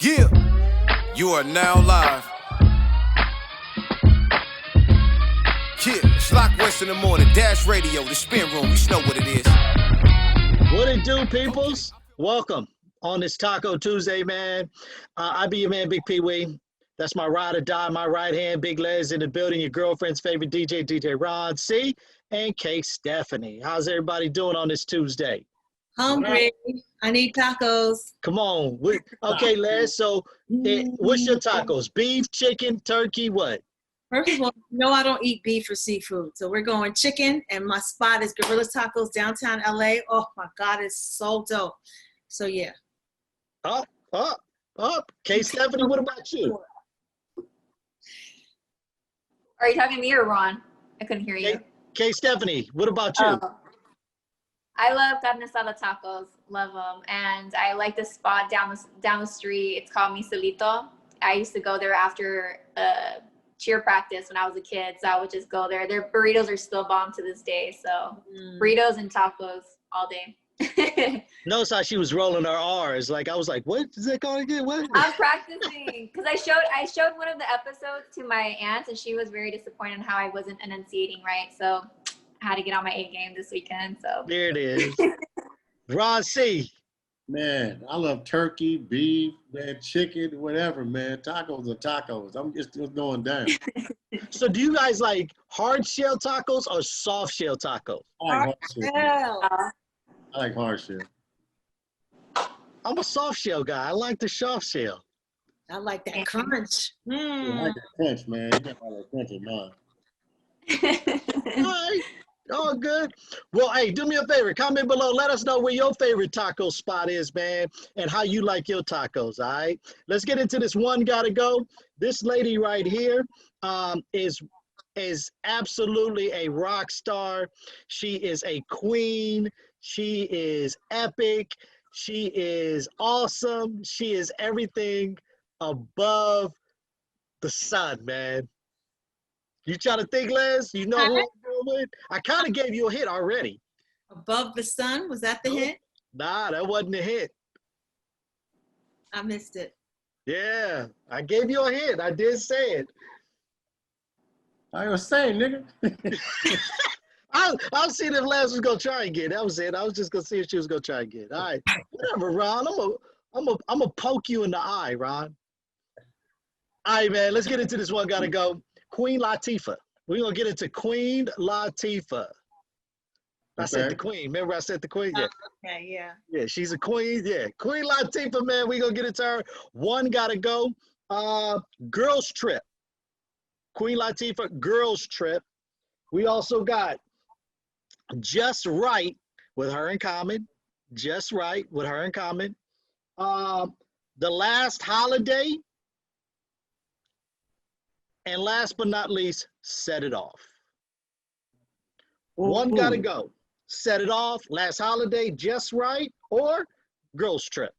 Yeah, you are now live. Yeah, Schlock West in the morning, Dash Radio, the spin room, you know what it is. What it do, peoples? Welcome on this Taco Tuesday, man. I be your man, Bigg Pwee. That's my ride or die, my right hand, Big Les in the building, your girlfriend's favorite DJ, DJ Ron C, and K Stephaine. How's everybody doing on this Tuesday? Hungry. I need tacos. Come on. Okay, Les, so what's your tacos? Beef, chicken, turkey, what? First of all, no, I don't eat beef or seafood. So we're going chicken, and my spot is Gorilla Tacos, downtown LA. Oh my God, it's so dope. So yeah. Up. K Stephaine, what about you? Are you talking to me or Ron? I couldn't hear you. K Stephaine, what about you? I love carne asada tacos. Love them. And I like this spot down the street. It's called Miselito. I used to go there after cheer practice when I was a kid. So I would just go there. Their burritos are still bomb to this day. So burritos and tacos all day. Notice how she was rolling her R's. Like I was like, what is that called again? What? I'm practicing because I showed one of the episodes to my aunt, and she was very disappointed in how I wasn't enunciating right. So I had to get on my A game this weekend. So there it is. Ron C. Man, I love turkey, beef, man, chicken, whatever, man. Tacos are tacos. I'm just going down. So do you guys like hard shell tacos or soft shell tacos? I like hard shell. I'm a soft shell guy. I like the soft shell. I like that crunch. Yeah, I like that crunch, man. You got all that crunch in mine. All right. All good. Well, hey, do me a favor. Comment below. Let us know where your favorite taco spot is, man, and how you like your tacos, all right? Let's get into this one gotta go. This lady right here is absolutely a rock star. She is a queen. She is epic. She is awesome. She is everything above the sun, man. You trying to think, Les? You know who I'm going with? I kind of gave you a hit already. Above the sun? Was that the hit? Nah, that wasn't a hit. I missed it. Yeah, I gave you a hit. I did say it. I was saying, nigga. I'll see if Les was gonna try and get it. That was it. I was just gonna see if she was gonna try and get it. All right, whatever, Ron. I'm gonna poke you in the eye, Ron. All right, man. Let's get into this one. Gotta go. Queen Latifah. We're gonna get into Queen Latifah. I said the queen. Remember I said the queen? Yeah. Okay, yeah. Yeah, she's a queen. Yeah. Queen Latifah, man. We're gonna get into her. One gotta go. Girls Trip. Queen Latifah, Girls Trip. We also got Just Right with Her in Common. Just Right with Her in Common. The Last Holiday. And last but not least, Set It Off. One gotta go. Set It Off, Last Holiday, Just Right, or Girls Trip.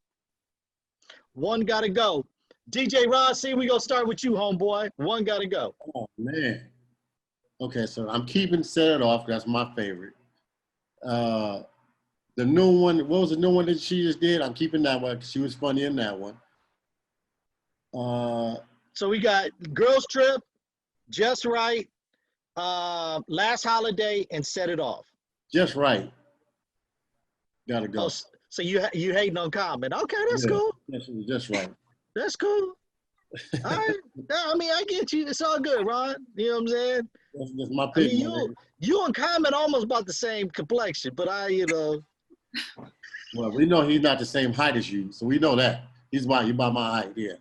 One gotta go. DJ Rossi, we gonna start with you, homeboy. One gotta go. Oh, man. Okay, so I'm keeping Set It Off. That's my favorite. The new one, what was the new one that she just did? I'm keeping that one because she was funny in that one. So we got Girls Trip, Just Right, Last Holiday, and Set It Off. Just Right. Gotta go. Oh, so you hating on Common. Okay, that's cool. Just Right. That's cool. All right. I mean, I get you. It's all good, Ron. You know what I'm saying? That's my pick. I mean, you and Common almost about the same complexion, but Well, we know he's not the same height as you, so we know that. You're about my height, yeah.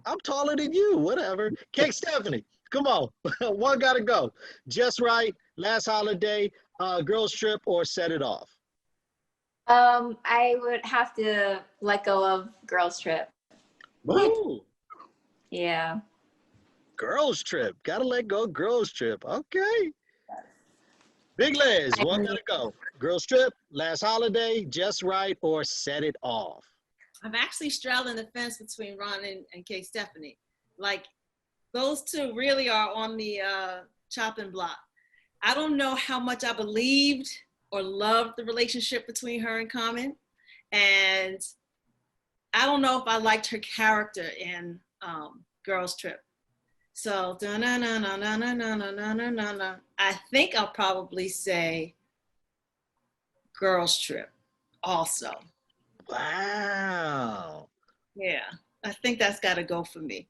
I'm taller than you, whatever. K Stephaine, come on. One gotta go. Just Right, Last Holiday, Girls Trip, or Set It Off. I would have to let go of Girls Trip. Ooh, Yeah. Girls Trip. Gotta let go of Girls Trip. Okay. Big Les, one gotta go. Girls Trip, Last Holiday, Just Right, or Set It Off. I'm actually straddling the fence between Ron and K Stephaine. Like, those two really are on the chopping block. I don't know how much I believed or loved the relationship between her and Common. And I don't know if I liked her character in Girls Trip. So I think I'll probably say Girls Trip also. Wow. Yeah, I think that's got to go for me.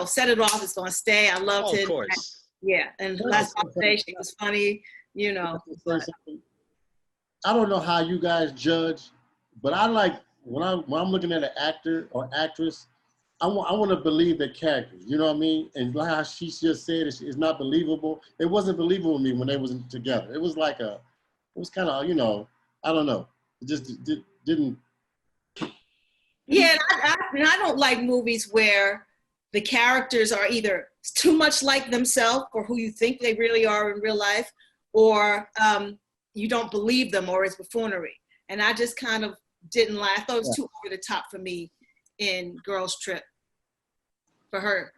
Set It Off is going to stay. I loved Oh, it. of course. Yeah, and last Friday she was funny, But I don't know how you guys judge, but I like when I'm looking at an actor or actress, I want to believe their characters. You know what I mean? And like how she just said, it's not believable. It wasn't believable to me when they wasn't together. It was like it was kind of, I don't know. It just didn't. yeah, and I don't like movies where the characters are either too much like themselves or who you think they really are in real life, or you don't believe them, or it's buffoonery. And I just kind of didn't like. I thought it was too over the top for me in Girls Trip for her.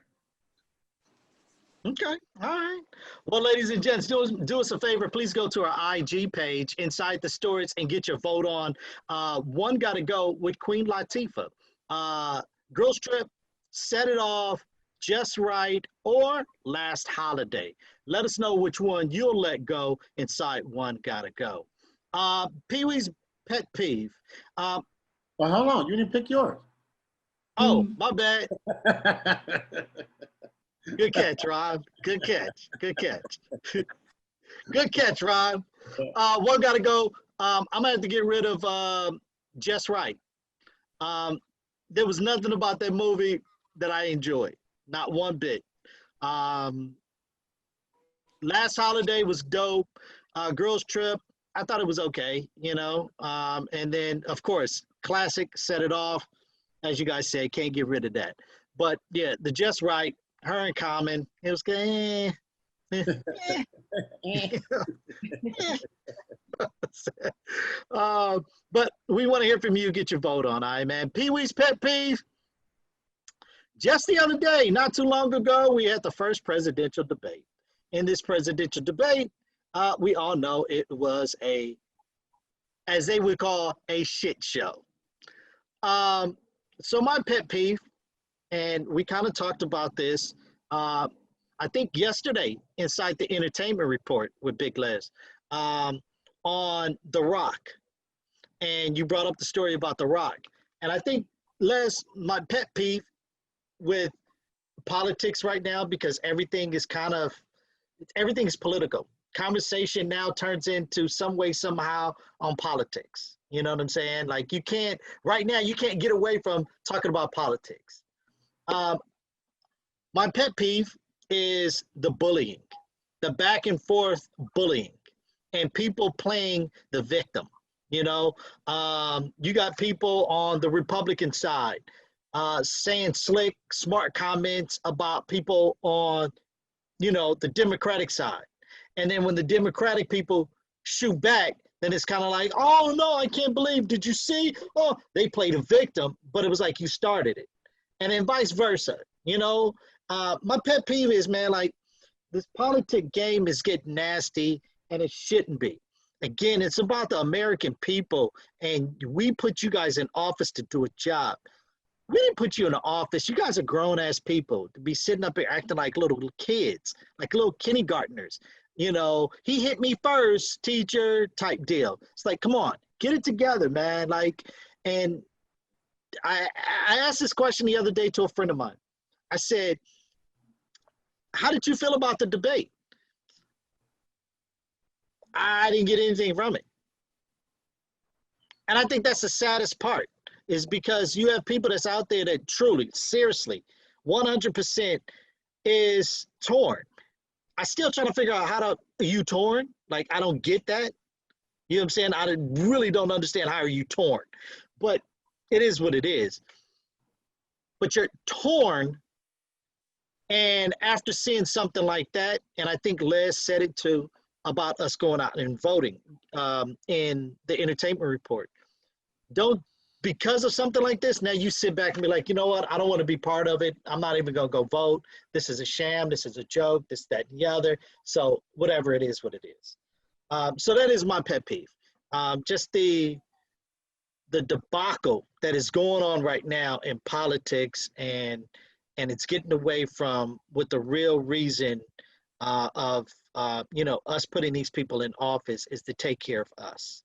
Okay, all right. Well, ladies and gents, do us a favor. Please go to our IG page, Inside the Stories, and get your vote on One Gotta Go with Queen Latifah. Girls Trip, Set It Off, Just Right, or Last Holiday. Let us know which one you'll let go inside One Gotta Go. Pee Wee's pet peeve. Well, hold on. You didn't pick yours. Oh, my bad. Good catch, Ron. Good catch. Good catch. Good catch, Ron. One Gotta Go. I'm gonna have to get rid of Just Right. There was nothing about that movie that I enjoyed. Not one bit. Last Holiday was dope. Girls Trip, I thought it was okay, and then of course, classic, Set It Off. As you guys said, can't get rid of that. But yeah, the Just Right, her and Common, it was good. But we want to hear from you. Get your vote on, all right, man. Pee Wee's pet peeve. Just the other day, not too long ago, we had the first presidential debate. In this presidential debate, we all know it was as they would call, a shit show. So my pet peeve, and we kind of talked about this, I think yesterday inside the entertainment report with Big Les, on The Rock. And you brought up the story about The Rock. And I think, Les, my pet peeve with politics right now, because everything is political. Conversation now turns into some way, somehow on politics. You know what I'm saying? Like right now you can't get away from talking about politics. My pet peeve is the bullying, the back and forth bullying, and people playing the victim. You got people on the Republican side saying slick, smart comments about people on, the Democratic side. And then when the Democratic people shoot back, then it's kind of like, oh no, I can't believe, did you see? Oh, they played a victim, but it was like you started it. And then vice versa, my pet peeve is, man, like this politic game is getting nasty and it shouldn't be. Again, it's about the American people, and we put you guys in office to do a job. We didn't put you in the office. You guys are grown-ass people to be sitting up here acting like little kids, like little kindergartners. He hit me first, teacher type deal. It's like, come on, get it together, man. And I asked this question the other day to a friend of mine. I said, how did you feel about the debate? I didn't get anything from it. And I think that's the saddest part, is because you have people that's out there that truly, seriously, 100% is torn. I still trying to figure out are you torn? Like, I don't get that. You know what I'm saying? I really don't understand how are you torn. But it is what it is. But you're torn, and after seeing something like that, and I think Les said it too, about us going out and voting in the entertainment report. Because of something like this, now you sit back and be like, you know what? I don't want to be part of it. I'm not even going to go vote. This is a sham. This is a joke. This, that, and the other. So whatever it is, what it is. So that is my pet peeve. Just the the debacle that is going on right now in politics, and it's getting away from what the real reason of us putting these people in office is to take care of us.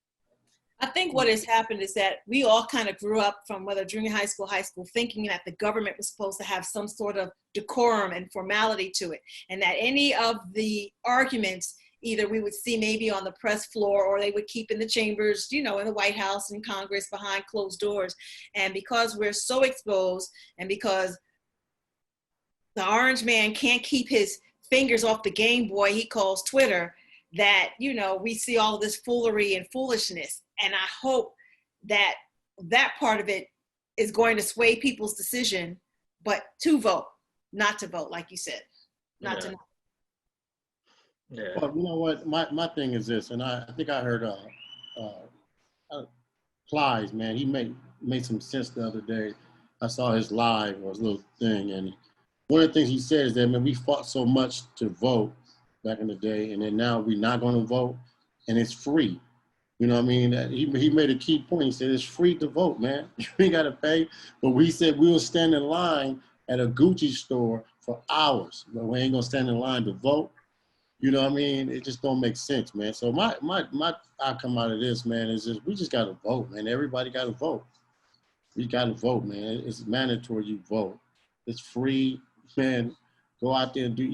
I think what has happened is that we all kind of grew up from whether junior high school, thinking that the government was supposed to have some sort of decorum and formality to it, and that any of the arguments either we would see maybe on the press floor or they would keep in the chambers, in the White House and Congress behind closed doors. And because we're so exposed, and because the orange man can't keep his fingers off the Game Boy he calls Twitter, that, we see all this foolery and foolishness. And I hope that that part of it is going to sway people's decision, but to vote, not to vote, like you said, not to. Yeah. Well, you know what? My thing is this, and I think I heard Plies, man. He made some sense the other day. I saw his live or his little thing, and one of the things he said is that, man, we fought so much to vote back in the day, and then now we're not going to vote, and it's free. You know what I mean? He made a key point. He said it's free to vote, man. You ain't got to pay. But we said we will stand in line at a Gucci store for hours, but we ain't gonna stand in line to vote. You know what I mean? It just don't make sense, man. So my outcome out of this, man, is just we just got to vote, man. Everybody got to vote. We got to vote, man. It's mandatory you vote. It's free, man. Go out there and do,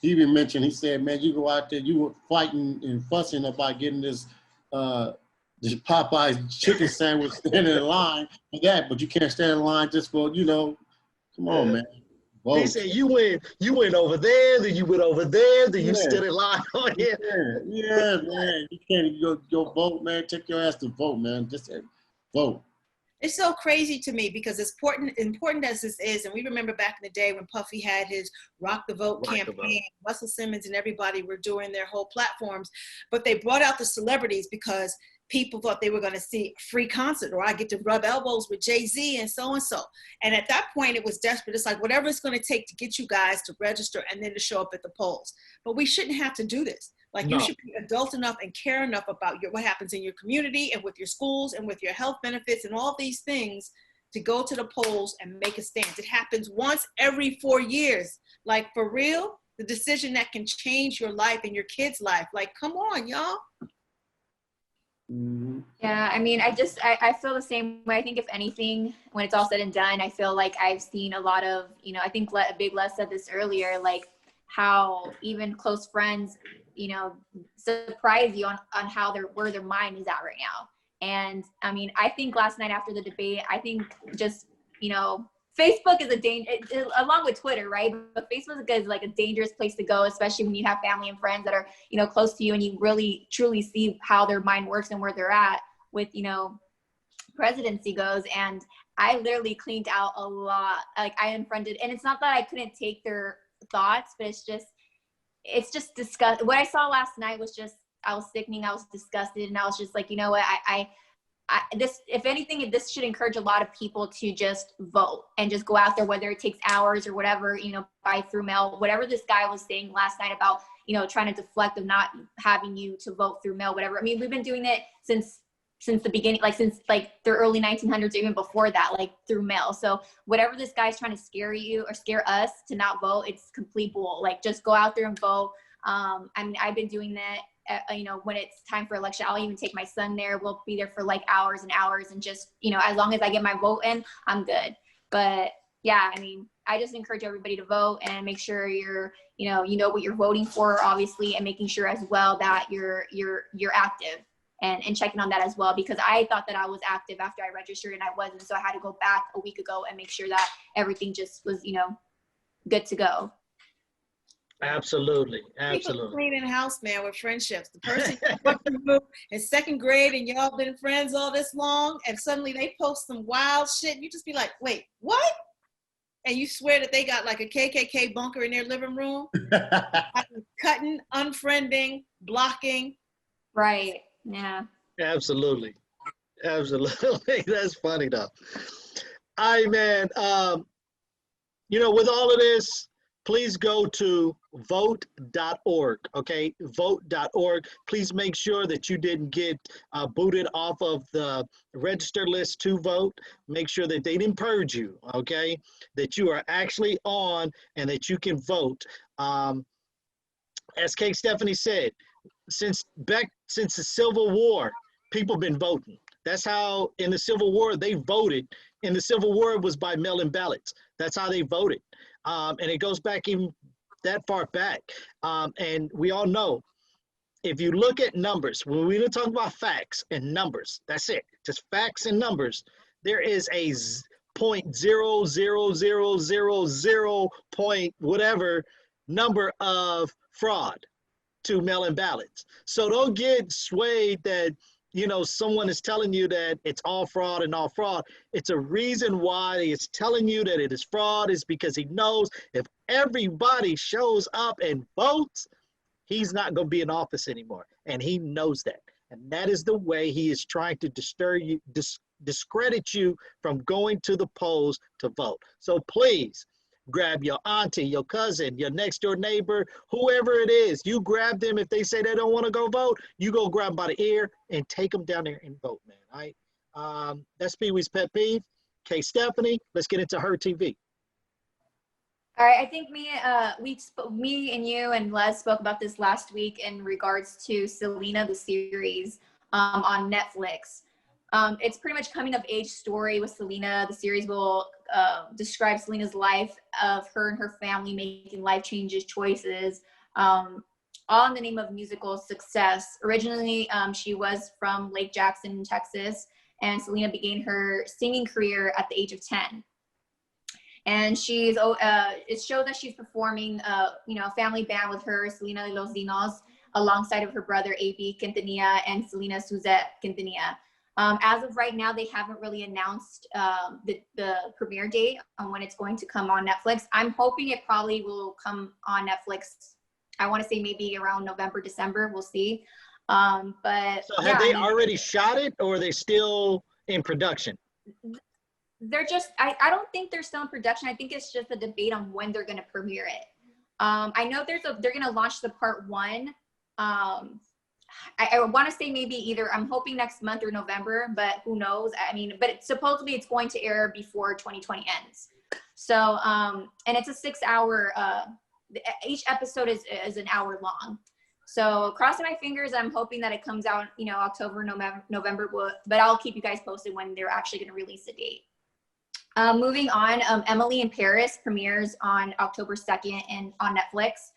he even mentioned, he said, man, you go out there, you were fighting and fussing about getting this Popeye's chicken sandwich standing in line for that, but you can't stand in line just for, come on, man. Vote. He said you went over there, then you went over there, then you stood in line on here. Yeah, man. You can't go vote, man. Take your ass to vote, man. Just vote. It's so crazy to me because as important as this is, and we remember back in the day when Puffy had his Rock the Vote campaign, Russell Simmons and everybody were doing their whole platforms, but they brought out the celebrities because people thought they were going to see a free concert, or I get to rub elbows with Jay-Z and so. And at that point, it was desperate. It's like whatever it's going to take to get you guys to register and then to show up at the polls. But we shouldn't have to do this. Like you should be adult enough and care enough about what happens in your community and with your schools and with your health benefits and all these things to go to the polls and make a stand. It happens once every 4 years. Like for real, the decision that can change your life and your kid's life. Like, come on, y'all. Yeah, I mean, I feel the same way. I think if anything, when it's all said and done, I feel like I've seen a lot of, I think Big Les said this earlier, like how even close friends, surprise you on how where their mind is at right now. And I mean, I think last night after the debate, I think just, Facebook is a danger, along with Twitter, right? But Facebook is like a dangerous place to go, especially when you have family and friends that are, close to you and you really truly see how their mind works and where they're at with, presidency goes. And I literally cleaned out a lot. Like I unfriended, and it's not that I couldn't take their thoughts, but it's just disgusting. What I saw last night was just, I was sickening. I was disgusted. And I was just like, you know what, if anything, this should encourage a lot of people to just vote and just go out there, whether it takes hours or whatever, by through mail, whatever this guy was saying last night about, trying to deflect of not having you to vote through mail, whatever. I mean, we've been doing it since the beginning, since the early 1900s, even before that, through mail. So whatever this guy's trying to scare you or scare us to not vote, it's complete bull. Just go out there and vote. I mean, I've been doing that. When it's time for election, I'll even take my son there. We'll be there for hours and hours, and just, as long as I get my vote in, I'm good. But yeah, I mean, I just encourage everybody to vote and make sure you're, what you're voting for, obviously, and making sure as well that you're active and checking on that as well, because I thought that I was active after I registered and I wasn't. So I had to go back a week ago and make sure that everything just was, good to go. Absolutely. People cleaning house, man, with friendships. The person in second grade and y'all been friends all this long, and suddenly they post some wild shit. You just be like, wait, what? And you swear that they got a KKK bunker in their living room. Cutting, unfriending, blocking. Right. Yeah. Absolutely. That's funny though. Man, with all of this, please go to vote.org, okay? Vote.org. Please make sure that you didn't get booted off of the register list to vote. Make sure that they didn't purge you, okay? That you are actually on and that you can vote. As Kate Stephanie said, since the Civil War, people been voting. That's how in the Civil War they voted. In the Civil War it was by mail-in ballots. That's how they voted. And it goes back even that far back. And we all know, if you look at numbers, when we talk about facts and numbers, that's it, just facts and numbers, there is a 0.00000 point whatever number of fraud to mail-in ballots. So don't get swayed that, you know, someone is telling you that it's all fraud and all fraud. It's a reason why it's telling you that it is fraud is because he knows if everybody shows up and votes, he's not going to be in office anymore. And he knows that. And that is the way he is trying to discredit you from going to the polls to vote. So please, grab your auntie, your cousin, your next door neighbor, whoever it is. You grab them. If they say they don't want to go vote, you go grab them by the ear and take them down there and vote, man. All right. That's Pee Wee's pet peeve. Kay Stephanie, let's get into HerTV. All right, I think me and you and Les spoke about this last week in regards to Selena, the series on Netflix. It's pretty much coming of age story with Selena. The series will describe Selena's life of her and her family making life changes, choices, all in the name of musical success. Originally, she was from Lake Jackson, Texas, and Selena began her singing career at the age of 10. And she's it showed that she's performing a family band with her, Selena y los Dinos, alongside of her brother AB Quintanilla and Selena Suzette Quintanilla. As of right now, they haven't really announced the premiere date on when it's going to come on Netflix. I'm hoping it probably will come on Netflix. I want to say maybe around November, December. We'll see. But so have they already shot it, or are they still in production? They're just, I don't think they're still in production. I think it's just a debate on when they're going to premiere it. I know they're going to launch the part 1. I want to say maybe either, I'm hoping next month or November, but who knows? I mean, but supposedly it's going to air before 2020 ends. So, and it's a 6-hour, each episode is an hour long. So crossing my fingers, I'm hoping that it comes out, October, November, but I'll keep you guys posted when they're actually going to release a date. Moving on, Emily in Paris premieres on October 2nd and on Netflix.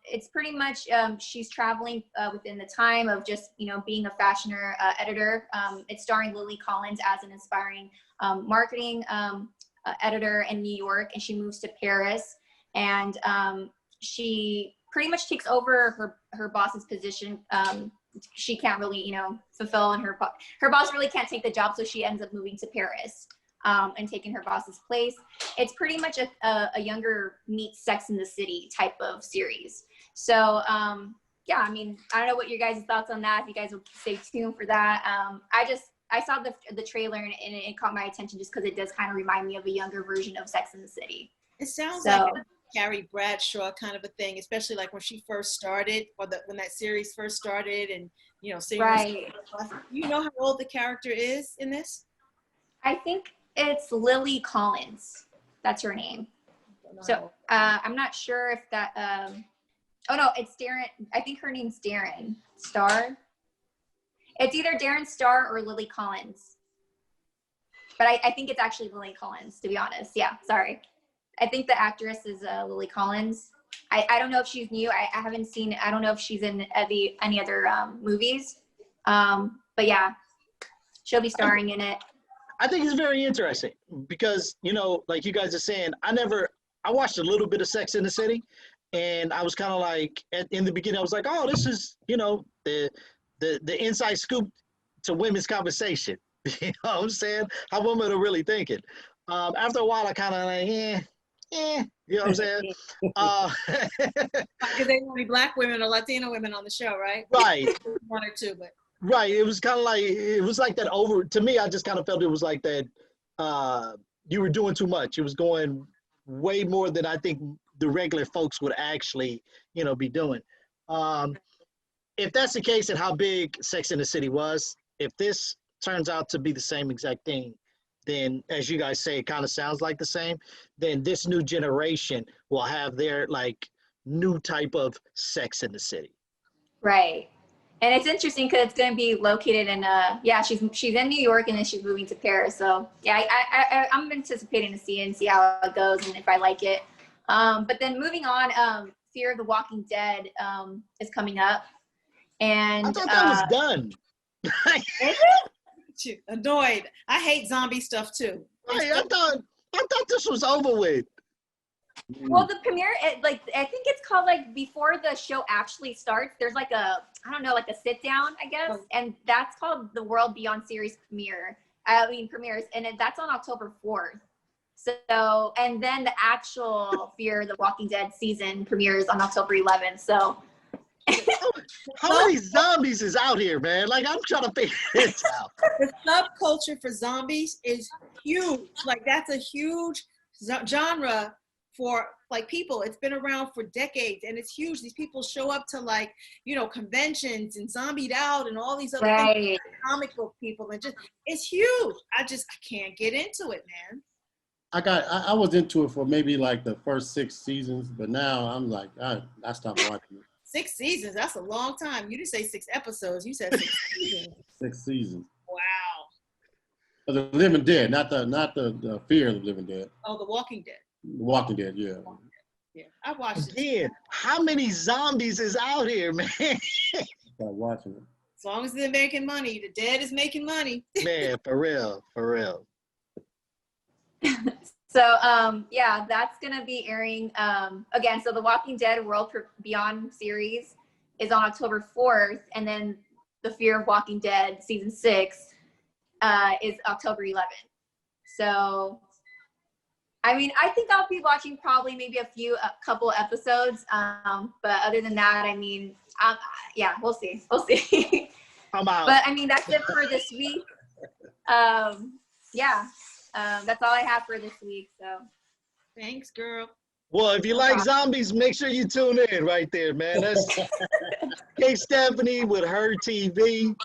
It's pretty much, she's traveling within the time of just, being a fashion editor. It's starring Lily Collins as an inspiring marketing editor in New York, and she moves to Paris. And she pretty much takes over her boss's position. She can't really, fulfill, and her boss really can't take the job, so she ends up moving to Paris. And taking her boss's place. It's pretty much a younger meets Sex in the City type of series. So yeah, I mean, I don't know what your guys' thoughts on that. If you guys will stay tuned for that. I saw the trailer and it caught my attention just because it does kind of remind me of a younger version of Sex in the City. It sounds like a Carrie Bradshaw kind of a thing, especially like when she first started, or when that series first started, and seeing right. You know how old the character is in this? I think it's Lily Collins. That's her name. So I'm not sure if that, oh no, it's Darren. I think her name's Darren Star. It's either Darren Star or Lily Collins. But I think it's actually Lily Collins, to be honest. Yeah, sorry. I think the actress is Lily Collins. I don't know if she's new. I haven't seen, I don't know if she's in any other movies. But yeah, she'll be starring in it. I think it's very interesting because, like you guys are saying, I watched a little bit of Sex in the City, and I was kind of like, in the beginning, I was like, oh, this is, the inside scoop to women's conversation. You know what I'm saying? How women are really thinking. After a while, I kind of like, you know what I'm saying? Because they want to be Black women or Latino women on the show, right? Right. One or two, but. Right. It was kind of like, that to me, I just kind of felt it was like that you were doing too much. It was going way more than I think the regular folks would actually, be doing. If that's the case, and how big Sex and the City was, if this turns out to be the same exact thing, then as you guys say, it kind of sounds like the same, then this new generation will have their like new type of Sex in the City. Right. And it's interesting because it's going to be located in she's in New York and then she's moving to Paris. So yeah, I'm anticipating to see how it goes and if I like it. But then moving on, Fear of the Walking Dead is coming up. And I thought that was done. Is it? Annoyed. I hate zombie stuff too. Hey, I thought this was over with. Well, the premiere, I think it's called like before the show actually starts. There's like a sit down, I guess, and that's called the World Beyond series premieres, and that's on October 4th. So, and then the actual Fear the Walking Dead season premieres on October 11th. So, how many zombies is out here, man? Like, I'm trying to figure this out. The subculture for zombies is huge. Like, that's a huge genre for like people. It's been around for decades and it's huge. These people show up to like, conventions and Zombied Out and all these other things, comic book people, and it's huge. I can't get into it, man. I was into it for maybe like the first 6 seasons, but now I'm like, I stopped watching it. 6 seasons, that's a long time. You didn't say 6 episodes, you said 6 seasons. 6 seasons. Wow. The Living Dead, not the Fear of the Living Dead. Oh, The Walking Dead. Walking Dead, yeah. Yeah, I watched it. Again, how many zombies is out here, man? Stop watching it. As long as they're making money, the dead is making money. Man, for real. So, that's going to be airing again. So the Walking Dead World Beyond series is on October 4th. And then the Fear of Walking Dead season 6 is October 11th. So, I mean, I think I'll be watching probably maybe a couple episodes. But other than that, I mean, we'll see. I'm out. But I mean, that's it for this week. That's all I have for this week. So, thanks, girl. Well, if you like zombies, make sure you tune in right there, man. That's Stephaine with HerTV.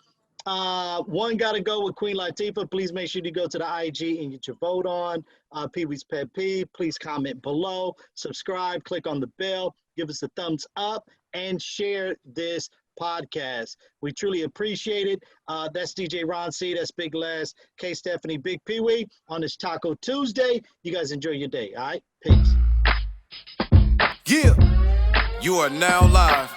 OneGottaGo with Queen Latifah. Please make sure you go to the IG and get your vote on. Pee Wee's Pet Peeve. Please comment below, subscribe, click on the bell, give us a thumbs up, and share this podcast. We truly appreciate it. That's DJ Ron C. That's Big Les, Stephaine, Bigg Pwee on this Taco Tuesday. You guys enjoy your day. All right, peace. Yeah, you are now live